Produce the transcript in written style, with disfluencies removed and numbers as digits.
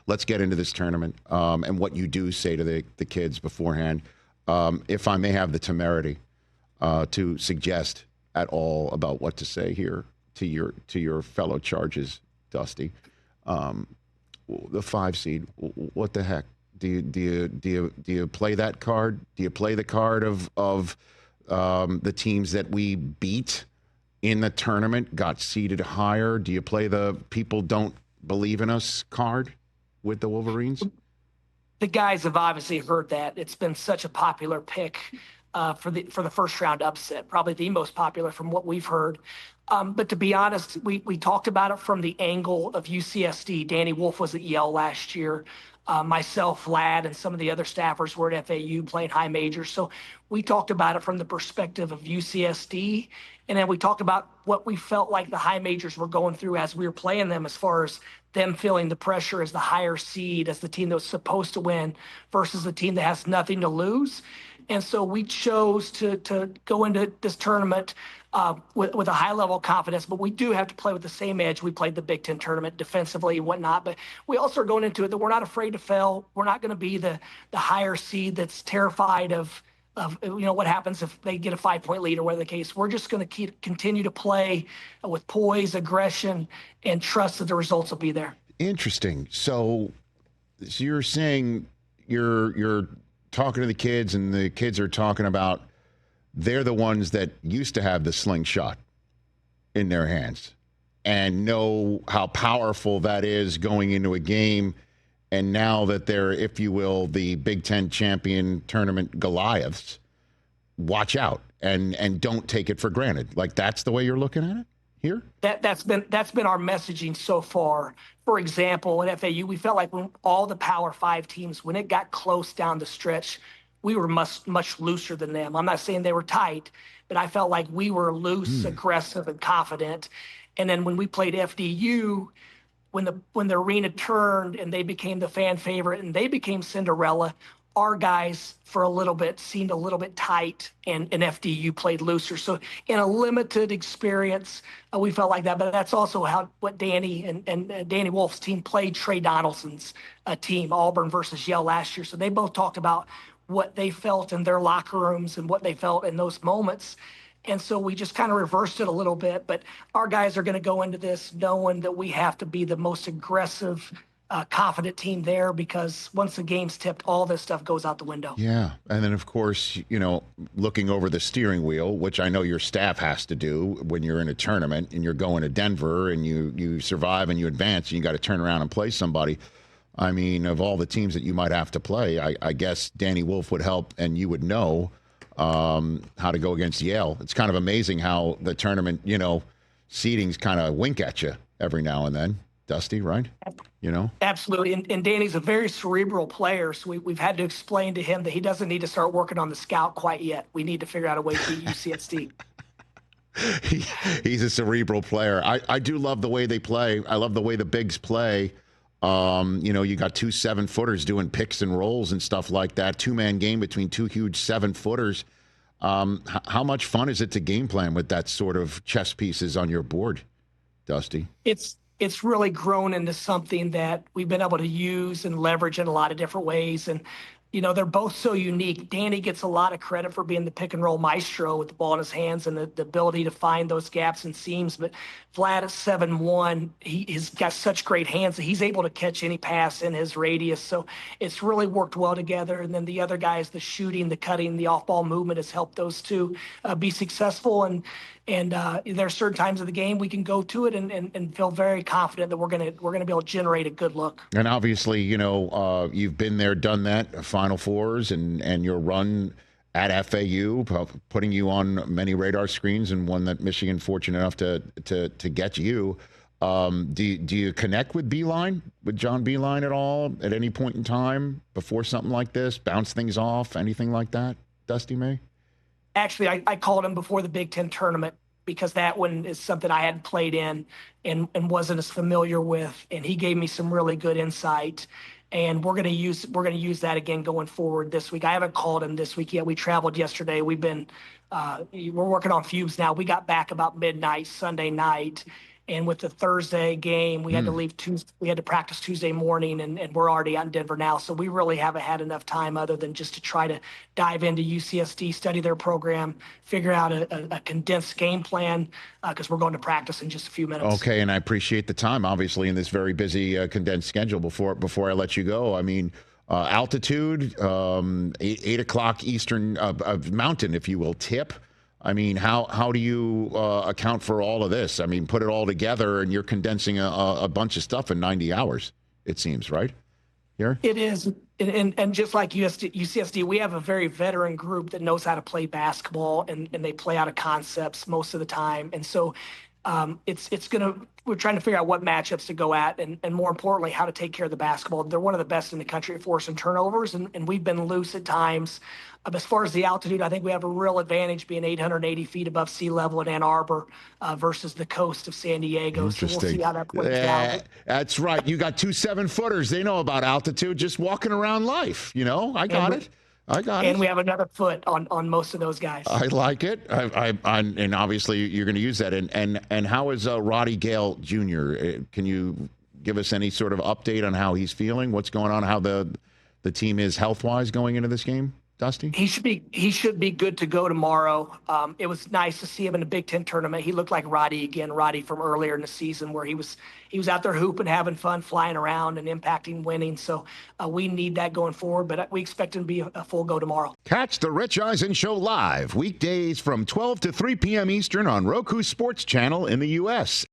let's get into this tournament and what you do say to the kids beforehand. If I may have the temerity to suggest at all about what to say here to your fellow Charges, Dusty. The 5 seed, what the heck? Do you play that card? Do you play the card of the teams that we beat in the tournament, got seeded higher? Do you play the people don't believe in us card with the Wolverines? The guys have obviously heard that. It's been such a popular pick for the first round upset, probably the most popular from what we've heard. But to be honest, we talked about it from the angle of UCSD. Danny Wolf was at Yale last year. Myself, Vlad, and some of the other staffers were at FAU playing high majors. So we talked about it from the perspective of UCSD. And then we talked about what we felt like the high majors were going through as we were playing them, as far as them feeling the pressure as the higher seed, as the team that was supposed to win versus the team that has nothing to lose. And so we chose to go into this tournament with a high level of confidence, but we do have to play with the same edge we played the Big Ten tournament defensively and whatnot. But we also are going into it that we're not afraid to fail. We're not going to be the higher seed that's terrified of what happens if they get a 5-point lead or whatever the case. We're just going to continue to play with poise, aggression, and trust that the results will be there. Interesting. So you're saying you're talking to the kids, and the kids are talking about they're the ones that used to have the slingshot in their hands and know how powerful that is going into a game. And now that they're, if you will, the Big Ten champion tournament Goliaths, watch out and don't take it for granted. Like, that's the way you're looking at it here? That's been our messaging so far. For example, at FAU, we felt like when all the Power 5 teams, when it got close down the stretch, we were much looser than them. I'm not saying they were tight, but I felt like we were loose, aggressive, and confident. And then when we played FDU, when the arena turned and they became the fan favorite and they became Cinderella, our guys for a little bit seemed a little bit tight, and FDU played looser. So in a limited experience, we felt like that. But that's also what Danny and Danny Wolf's team played Trey Donaldson's team, Auburn versus Yale last year. So they both talked about what they felt in their locker rooms and what they felt in those moments. And so we just kind of reversed it a little bit. But our guys are going to go into this knowing that we have to be the most aggressive, confident team there, because once the game's tipped, all this stuff goes out the window. Yeah. And then, of course, looking over the steering wheel, which I know your staff has to do when you're in a tournament and you're going to Denver and you survive and you advance and you got to turn around and play somebody. I mean, of all the teams that you might have to play, I guess Danny Wolf would help, and you would know how to go against Yale. It's kind of amazing how the tournament, seedings kind of wink at you every now and then, Dusty, right? Absolutely. And Danny's a very cerebral player, so we've had to explain to him that he doesn't need to start working on the scout quite yet. We need to figure out a way to beat UCSD. He's a cerebral player. I do love the way they play. I love the way the bigs play. You got 2 7-footers doing picks and rolls and stuff like that. 2-man game between 2 huge 7-footers. How much fun is it to game plan with that sort of chess pieces on your board, Dusty? It's really grown into something that we've been able to use and leverage in a lot of different ways. And they're both so unique. Danny gets a lot of credit for being the pick and roll maestro with the ball in his hands and the ability to find those gaps and seams. But Vlad at 7'1", he's got such great hands that he's able to catch any pass in his radius. So it's really worked well together. And then the other guys, the shooting, the cutting, the off-ball movement has helped those two be successful. And there are certain times of the game we can go to it and feel very confident that we're gonna be able to generate a good look. And obviously, you've been there, done that, Final Fours, and your run at FAU, putting you on many radar screens, and one that Michigan fortunate enough to get you. Do you connect with John Beilein at all at any point in time before something like this? Bounce things off, anything like that, Dusty May? Actually, I called him before the Big Ten tournament because that one is something I hadn't played in and wasn't as familiar with, and he gave me some really good insight. And we're gonna use that again going forward this week. I haven't called him this week yet. We traveled yesterday. We're working on fumes now. We got back about midnight Sunday night, And with the Thursday game, we had to leave Tuesday, we had to practice Tuesday morning, and we're already out in Denver now. So we really haven't had enough time other than just to try to dive into UCSD, study their program, figure out a condensed game plan, because we're going to practice in just a few minutes. Okay, and I appreciate the time, obviously, in this very busy condensed schedule. Before I let you go, I mean, altitude, 8 o'clock Eastern Mountain, if you will, tip. I mean, how do you account for all of this? I mean, put it all together, and you're condensing a bunch of stuff in 90 hours, it seems, right? Here? It is. And just like UCSD, we have a very veteran group that knows how to play basketball, and they play out of concepts most of the time. And so we're trying to figure out what matchups to go at, and more importantly, how to take care of the basketball. They're one of the best in the country at forcing turnovers, and we've been loose at times. As far as the altitude, I think we have a real advantage being 880 feet above sea level in Ann Arbor versus the coast of San Diego. So we'll see how that plays out. That's right. You got 2 7-footers. They know about altitude, just walking around life. You know, I got it. And we have another foot on most of those guys. I like it. And obviously you're going to use that. And how is Roddy Gale Jr.? Can you give us any sort of update on how he's feeling? What's going on? How the team is health-wise going into this game? Dusty? He should be good to go tomorrow. It was nice to see him in the Big Ten tournament. He looked like Roddy again, Roddy from earlier in the season, where he was out there hooping, having fun, flying around, and impacting, winning. So we need that going forward, but we expect him to be a full go tomorrow. Catch the Rich Eisen Show live weekdays from 12 to 3 p.m. Eastern on Roku Sports Channel in the U.S.